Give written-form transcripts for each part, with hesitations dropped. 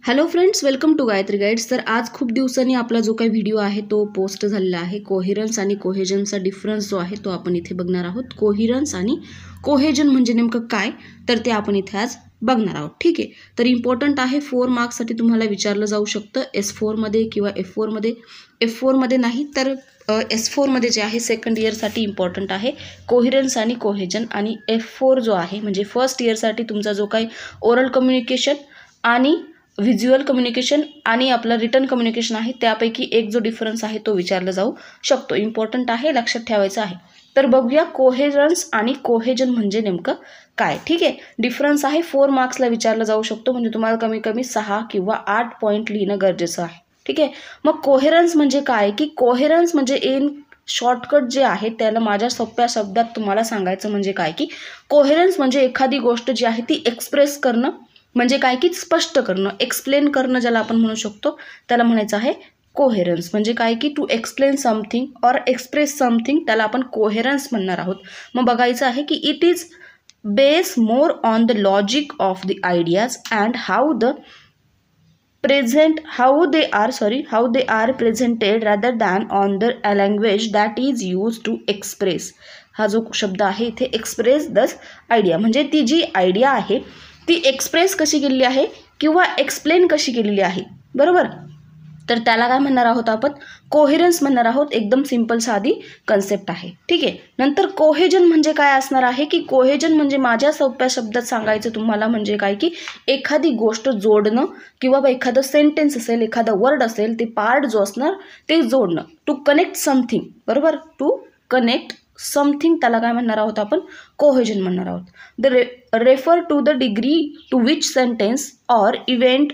Hello friends, welcome to Gayatri guides. तर आज खूप दिवसांनी आपला जो काही व्हिडिओ आहे तो पोस्ट झालेला आहे. कोहेरन्स आणि कोहेजनचा डिफरन्स जो आहे तो आपण इथे बघणार आहोत. कोहेरन्स आणि कोहेजन म्हणजे नेमकं काय, तर ते आपण इथे आज बघणार आहोत. ठीक आहे, तर इम्पॉर्टंट आहे. 4 मार्क्ससाठी तुम्हाला विचारलं जाऊ शकतं S4 मध्ये किंवा F4 मध्ये. F4 मध्ये नाही तर S4 मध्ये जे आहे सेकंड इयरसाठी इम्पॉर्टंट आहे कोहेरन्स आणि कोहेजन. आणि F4 जो आहे म्हणजे फर्स्ट इयरसाठी तुमचा जो काही ओरल कम्युनिकेशन आणि व्हिज्युअल कम्युनिकेशन आणि आपलं रिटन कम्युनिकेशन आहे त्यापैकी एक जो डिफरन्स आहे तो विचारला जाऊ शकतो. इम्पॉर्टंट आहे, लक्षात ठेवायचं आहे. तर बघूया कोहेरन्स आणि कोहेजन म्हणजे नेमकं काय. ठीक आहे, डिफरन्स आहे 4 मार्क्सला विचारला जाऊ शकतो, म्हणजे तुम्हाला कमी कमी 6 किंवा 8 पॉईंट लिहिणं गरजेचं आहे. ठीक आहे, मग कोहेरन्स म्हणजे काय की कोहेरन्स म्हणजे इन शॉर्टकट जे आहे त्याला माझ्या सोप्या शब्दात तुम्हाला सांगायचं म्हणजे काय की कोहेरन्स म्हणजे एखादी गोष्ट जी आहे ती एक्सप्रेस करणं, म्हणजे काय की स्पष्ट करणं, एक्सप्लेन करणं ज्याला आपण म्हणू शकतो, त्याला म्हणायचं आहे कोहेरन्स. म्हणजे काय की to explain something or express something, त्याला आपण कोहेरन्स म्हणणार आहोत. मग बघायचं आहे की it is base more on the logic of the ideas and how they are presented rather than on the language that is used to express. हा जो शब्द आहे इथे एक्सप्रेस दस आयडिया, म्हणजे ती जी आयडिया आहे ती एक्सप्रेस कशी केलेली आहे किंवा एक्सप्लेन कशी केलेली आहे, बरोबर. तर त्याला काय म्हणणार आहोत आपण, कोहेरन्स म्हणणार आहोत. एकदम सिंपल साधी कन्सेप्ट आहे. ठीक आहे, नंतर कोहेजन म्हणजे काय असणार आहे की कोहेजन म्हणजे माझ्या सोप्या शब्दात सांगायचं तुम्हाला म्हणजे काय की एखादी गोष्ट जोडणं किंवा एखादं सेंटेन्स असेल, एखादा वर्ड असेल, ते पार्ट जो असणार ते जोडणं, टू कनेक्ट समथिंग, बरोबर. टू कनेक्ट समथिंग, त्याला काय म्हणणार आहोत आपण, कोहेजन म्हणणार आहोत. Refer to the degree to which sentence or event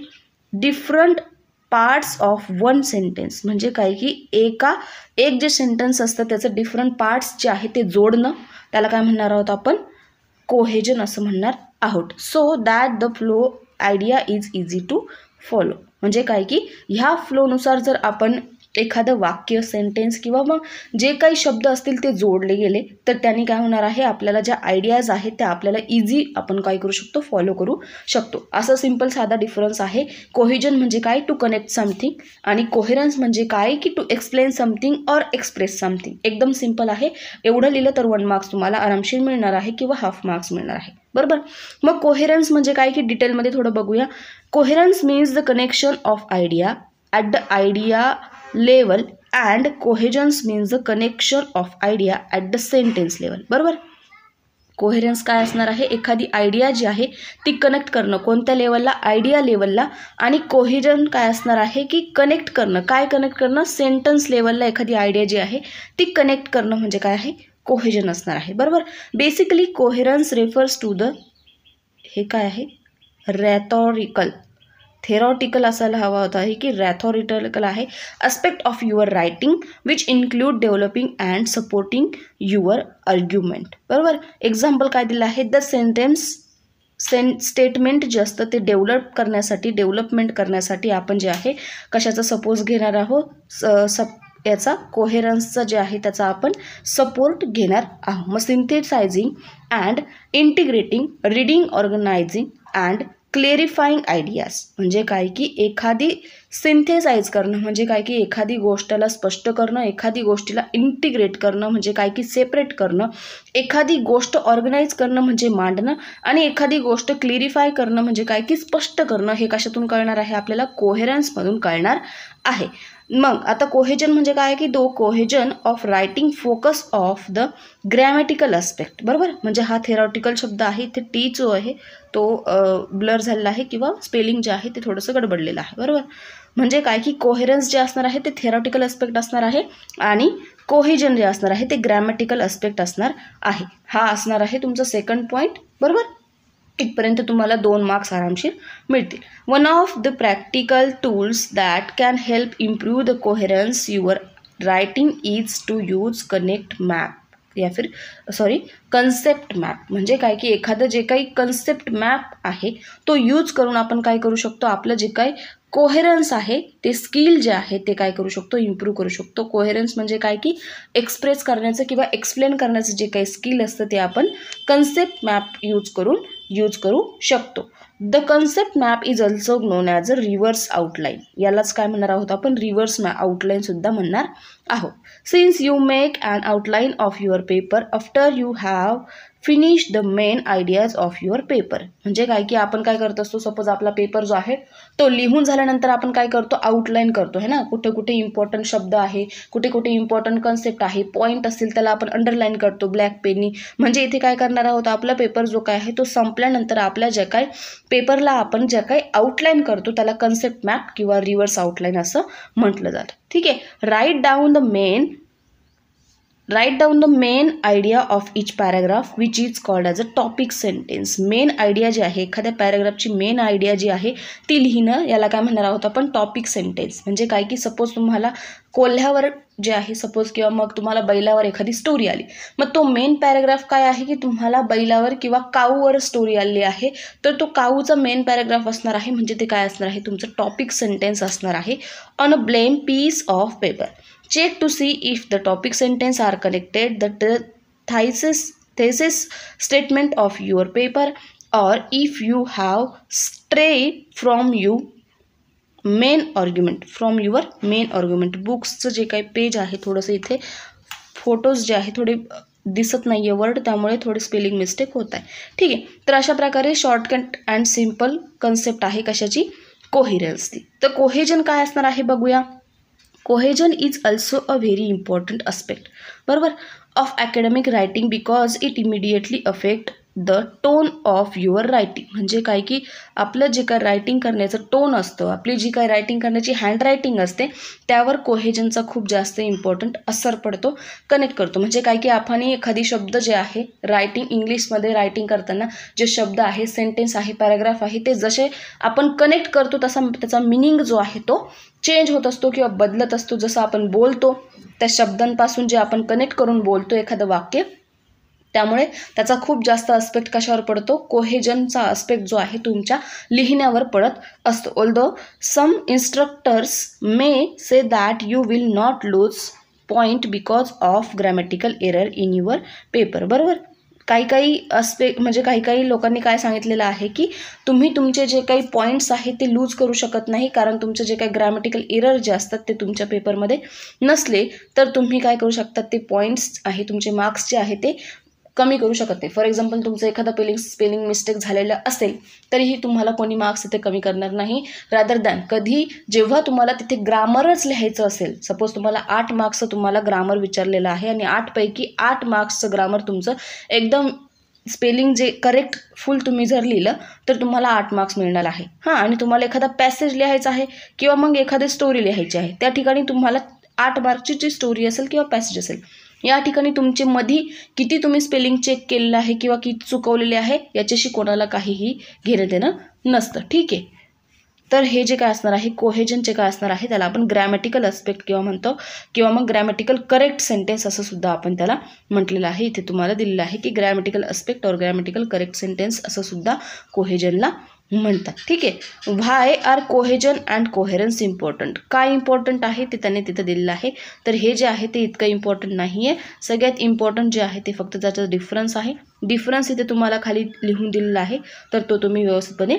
different parts of one sentence, म्हणजे काय की एक जे सेंटेन्स असतं त्याचं डिफरंट पार्ट्स जे आहे ते जोडणं, त्याला काय म्हणणार आहोत आपण, कोहेजन असं म्हणणार आहोत. So that the flow idea is easy to follow, म्हणजे काय की ह्या फ्लोनुसार जर आपण एखादं वाक्य, सेंटेन्स किंवा मग जे काही शब्द असतील ते जोडले गेले तर त्यांनी काय होणार आहे, आपल्याला ज्या आयडियाज आहेत त्या आपल्याला इझी आपण काय करू शकतो, फॉलो करू शकतो. असं सिंपल साधा डिफरन्स आहे. कोहेजन म्हणजे काय, टू कनेक्ट समथिंग, आणि कोहेरन्स म्हणजे काय की to explain something or express something. एकदम सिंपल आहे. एवढं लिहिलं तर 1 मार्क्स तुम्हाला आरामशीर मिळणार आहे किंवा हाफ मार्क्स मिळणार आहे, बरोबर. मग कोहेरन्स म्हणजे काय की डिटेलमध्ये थोडं बघूया. Coherence means the connection of idea at the idea level and cohesions means the connection of idea at the sentence level, बरोबर. कोहेरन्स काय असणार आहे, एखादी आयडिया जी आहे ती कनेक्ट करणं, कोणत्या लेवलला, आयडिया लेवलला. आणि कोहेजन काय असणार आहे की कनेक्ट करणं, काय कनेक्ट करणं, सेंटेन्स लेवलला एखादी आयडिया जी आहे ती कनेक्ट करणं म्हणजे काय आहे, कोहेजन असणार आहे, बरोबर. बेसिकली कोहेरन्स रेफर्स टू द, हे काय आहे, थेरॉटिकल असायला हवा होता, आहे की रॅथॉरिटिकल आहे. Aspect of your writing which include developing and supporting your argument, बरोबर. एक्झाम्पल काय दिलं आहे, द स्टेटमेंट जे असतं ते डेव्हलपमेंट करण्यासाठी आपण जे आहे कशाचा सपोज घेणार आहोत, याचा कोहेरन्सचा जे आहे त्याचा आपण सपोर्ट घेणार आहोत. मग synthesising and integrating, reading, organising and clarifying ideas, म्हणजे काय की एखादी सिंथेसाइज करणं म्हणजे काय की एखादी गोष्टीला स्पष्ट करणं, एखादी गोष्टीला इंटिग्रेट करणं म्हणजे काय की सेपरेट करणं, एखादी गोष्ट ऑर्गनाईज करणं म्हणजे मांडणं, आणि एखादी गोष्ट क्लिअरिफाय करणं म्हणजे काय की स्पष्ट करणं. हे कशातून कळणार आहे आपल्याला, कोहेरन्समधून कळणार आहे. मग आता कोहेजन म्हणजे काय की दो cohesion of writing focus of the grammatical aspect, बरोबर. म्हणजे हा थेरॉटिकल शब्द आहे, इथे टी जो आहे तो ब्लर झालेला आहे किंवा स्पेलिंग जे आहे ते थोडंसं गडबडलेलं आहे, बरोबर. म्हणजे काय की कोहेरन्स जे असणार आहे ते थेरॉटिकल अस्पेक्ट असणार आहे आणि कोहेजन जे असणार आहे ते ग्रॅमॅटिकल अस्पेक्ट असणार आहे. हा असणार आहे तुमचा सेकंड पॉईंट, बरोबर. इथपर्यंत तुम्हाला 2 मार्क्स आरामशीर मिळतील. One of the practical tools that can help improve the coherence your writing is to use connect map concept map, म्हणजे काय की एखादं जे काही कन्सेप्ट मॅप आहे तो यूज करून आपण काय करू शकतो, आपलं जे काही कोहेरन्स आहे ते स्किल जे आहे ते काय करू शकतो, इम्प्रूव्ह करू शकतो. कोहेरन्स म्हणजे काय की एक्सप्रेस करण्याचं किंवा एक्सप्लेन करण्याचं जे काही स्किल असतं ते आपण कन्सेप्ट मॅप यूज करू शकतो. The concept map is also non as a reverse outline. यालाच काय म्हणणार आहोत आपण, रिव्हर्स आउटलाईन सुद्धा म्हणणार आहोत. Since you make an outline of your paper after you have finish the main ideas of your paper. म्हणजे काय की आपण काय करत असतो, सपोज आपला पेपर जो आहे तो लिहून झाल्यानंतर आपण काय करतो, आउटलाईन करतो है ना. कुठे कुठे इम्पॉर्टंट शब्द आहे, कुठे कुठे इम्पॉर्टंट कन्सेप्ट आहे, पॉईंट असतील त्याला आपण अंडरलाईन करतो ब्लॅक पेननी. म्हणजे इथे काय करणार आहोत, आपला पेपर जो काय आहे तो संपल्यानंतर आपल्या ज्या काय पेपरला आपण ज्या काही आउटलाईन करतो त्याला कन्सेप्ट मॅप किंवा रिव्हर्स आउटलाईन असं म्हटलं जातं. ठीक आहे. Write down the main idea of each paragraph which is called as a topic sentence. Main idea जी आहे, एखाद्या पॅराग्राफची मेन आयडिया जी आहे ती लिहिणं, याला काय म्हणणार आहोत आपण, टॉपिक सेंटेन्स. म्हणजे काय की सपोज तुम्हाला कोल्ह्यावर जे आहे सपोज, किंवा मग तुम्हाला बैलावर एखादी स्टोरी आली, मग तो मेन पॅराग्राफ काय आहे की तुम्हाला बैलावर किंवा काऊवर स्टोरी आली आहे, तर तो काऊचा मेन पॅराग्राफ असणार आहे. म्हणजे ते काय असणार आहे, तुमचं टॉपिक सेंटेन्स असणार आहे. On a blank piece of paper. Check to see if the topic sentence are connected the thesis statement of your paper, or if you have strayed from your main argument. बुक्सचं जे काही page आहे थोडंसं इथे photos जे आहे थोडे दिसत नाही आहे वर्ड, त्यामुळे थोडे स्पेलिंग मिस्टेक होत आहे. ठीक आहे. तर अशा प्रकारे शॉर्टकट अँड सिम्पल कन्सेप्ट आहे कशाची, कोहेरन्सची. तर कोहेजन काय असणार आहे बघूया. Cohesion is also a very important aspect, बरोबर, of academic writing because it immediately affect the tone of your writing. म्हणजे काय की आपलं जे काय रायटिंग करण्याचं टोन असतं, आपली जी काय रायटिंग करण्याची हँड रायटिंग असते, त्यावर कोहेजनचा खूप जास्त इम्पॉर्टंट असर पडतो, कनेक्ट करतो. म्हणजे काय की आपण एखादी शब्द जे आहे रायटिंग, इंग्लिशमध्ये रायटिंग करताना जे शब्द आहे, सेंटेन्स आहे, पॅराग्राफ आहे, ते जसे आपण कनेक्ट करतो तसा त्याचा मिनिंग जो आहे तो चेंज होत असतो किंवा बदलत असतो. जसं आपण बोलतो त्या शब्दांपासून जे आपण कनेक्ट करून बोलतो एखादं वाक्य, त्यामुळे त्याचा खूप जास्त आस्पेक्ट कशावर पडतो, कोहेजनचा आस्पेक्ट जो आहे तुमच्या लिहिण्यावर पडत असतो. Although some instructors may say that you will not lose point because of grammatical error in your paper. बरोबर. काही आस्पेक्ट म्हणजे काही लोकांनी काय सांगितलेलं आहे की तुम्ही तुमचे जे काही पॉईंट्स आहेत ते लूज करू शकत नाही, कारण तुमचे जे काही ग्रॅमॅटिकल एरर जे असतात ते तुमच्या पेपरमध्ये नसले तर तुम्ही काय करू शकतात, ते पॉईंट्स आहे तुमचे मार्क्स जे आहे ते कमी करू शकत नाही. फॉर एक्झाम्पल तुमचं एखादा स्पेलिंग मिस्टेक झालेलं असेल तरीही तुम्हाला कोणी मार्क्स तिथे कमी करणार नाही. रादर दॅन कधी जेव्हा तुम्हाला तिथे ग्रामरच लिहायचं असेल, सपोज तुम्हाला 8 मार्क्सचं तुम्हाला ग्रामर विचारलेलं आहे आणि 8 पैकी 8 मार्क्सचं ग्रामर तुमचं एकदम स्पेलिंग जे करेक्ट फुल तुम्ही जर लिहिलं तर तुम्हाला 8 मार्क्स मिळणार आहे. हां, आणि तुम्हाला एखादा पॅसेज लिहायचा आहे किंवा मग एखादी स्टोरी लिहायची आहे, त्या ठिकाणी तुम्हाला 8 मार्क्सची जी स्टोरी असेल किंवा पॅसेज असेल, या ठिकाणी तुमचे मधी किती तुम्ही स्पेलिंग चेक केलेलं आहे किंवा किती चुकवलेले आहे याच्याशी कोणाला काहीही घेणं देणं नसतं. ठीक आहे. तर हे जे काय असणार आहे कोहेजनचे काय असणार आहे, त्याला आपण ग्रॅमॅटिकल आस्पेक्ट किंवा म्हणतो, किंवा मग ग्रॅमॅटिकल करेक्ट सेंटेन्स असं सुद्धा आपण त्याला म्हटलेलं आहे. इथे तुम्हाला दिलेलं आहे की ग्रॅमॅटिकल आस्पेक्ट और ग्रॅमॅटिकल करेक्ट सेंटेन्स असं सुद्धा कोहेजनला म्हणतात. ठीक आहे. व्हाय आर कोहेजन अँड कोहेरन्स इम्पॉर्टंट. काय इम्पॉर्टंट आहे ते त्यांनी तिथं दिलेलं आहे. तर हे जे आहे ते इतकं इम्पॉर्टंट नाही आहे. सगळ्यात इम्पॉर्टंट जे आहे ते फक्त त्याचा डिफरन्स आहे. डिफरन्स इथे तुम्हाला खाली लिहून दिलेला आहे, तर तो तुम्ही व्यवस्थितपणे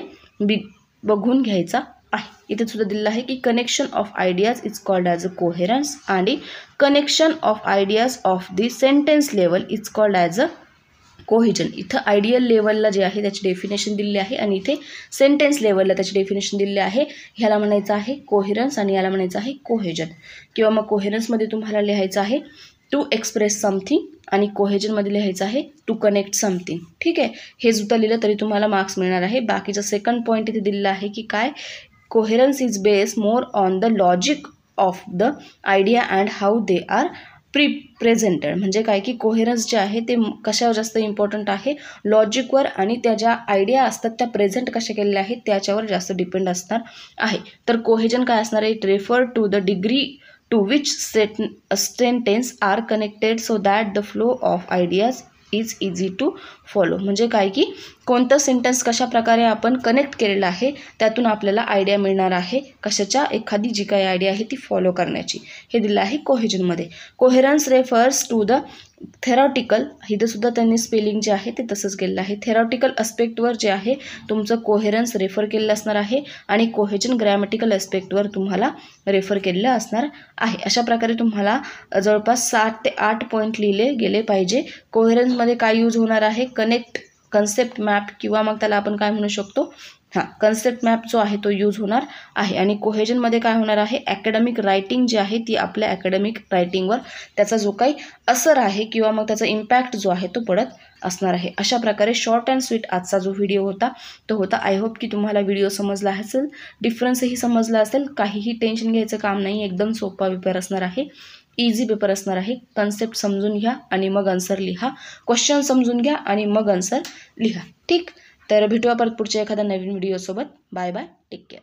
बघून घ्यायचा आहे. इथे सुद्धा दिलेलं आहे की connection of ideas is called as a coherence आणि connection of ideas of the sentence level is called as a cohesion. इथं आयडियल लेवलला जे आहे त्याची डेफिनेशन दिलेली आहे आणि इथे सेंटेन्स लेवलला त्याची डेफिनेशन दिलेली आहे. ह्याला म्हणायचं आहे कोहेरन्स आणि याला म्हणायचं आहे कोहेजन. किंवा मग कोहेरन्समध्ये तुम्हाला लिहायचं आहे टू एक्सप्रेस समथिंग आणि कोहेजनमध्ये लिहायचं आहे टू कनेक्ट समथिंग. ठीक आहे. हे सुद्धा लिहिलं तरी तुम्हाला मार्क्स मिळणार आहे. बाकीचं सेकंड पॉईंट इथे दिलेलं आहे की काय, coherence is based more on the logic of the idea and how they are presented. म्हणजे काय की कोहेरन्स जे आहे ते कशावर जास्त इम्पॉर्टंट आहे, लॉजिकवर, आणि त्या ज्या आयडिया असतात त्या प्रेझेंट कशा केलेल्या आहेत त्याच्यावर जास्त डिपेंड असणार आहे. तर कोहेजन काय असणार आहे, it refer to the degree to which sentence are connected so that the flow of ideas is easy to follow. म्हणजे काय की कोणतं सेंटेन्स कशा प्रकारे आपण कनेक्ट केलेलं आहे त्यातून आपल्याला आयडिया मिळणार आहे कशाच्या, एखादी जी काही आयडिया आहे ती फॉलो करण्याची. हे दिलं आहे कोहेजनमध्ये. कोहेरन्स रेफर्स टू द थेरॉटिकल इथं सुद्धा त्यांनी स्पेलिंग जे आहे ते तसंच केलेलं आहे. थेरॉटिकल अस्पेक्टवर जे आहे तुमचं कोहेरन्स रेफर केलेलं असणार आहे आणि कोहेजन ग्रॅमॅटिकल अस्पेक्टवर तुम्हाला रेफर केलेलं असणार आहे. अशा प्रकारे तुम्हाला जवळपास 7 ते 8 पॉईंट लिहिले गेले पाहिजे. कोहेरन्समध्ये काय यूज होणार आहे, कन्सेप्ट मॅप किंवा मग त्याला आपण काय म्हणू शकतो, कन्सेप्ट मॅप जो आहे तो यूज होणार आहे. आणि कोहेजनमध्ये काय होणार आहे, ॲकॅडमिक रायटिंग जी आहे ती आपल्या ॲकॅडमिक रायटिंगवर त्याचा जो काही असर आहे किंवा मग त्याचा इम्पॅक्ट जो आहे तो पडत असणार आहे. अशा प्रकारे शॉर्ट अँड स्वीट आजचा जो व्हिडिओ होता तो होता. आय होप की तुम्हाला व्हिडिओ समजला असेल, डिफरन्सही समजला असेल. काहीही टेन्शन घ्यायचं काम नाही, एकदम सोपा पेपर असणार आहे, इझी पेपर असणार आहे. कन्सेप्ट समजून घ्या आणि मग आन्सर लिहा, क्वेश्चन समजून घ्या आणि मग आन्सर लिहा. ठीक, तर भेटूया परत पुढच्या एखाद्या नवीन व्हिडिओसोबत. Bye bye, take care.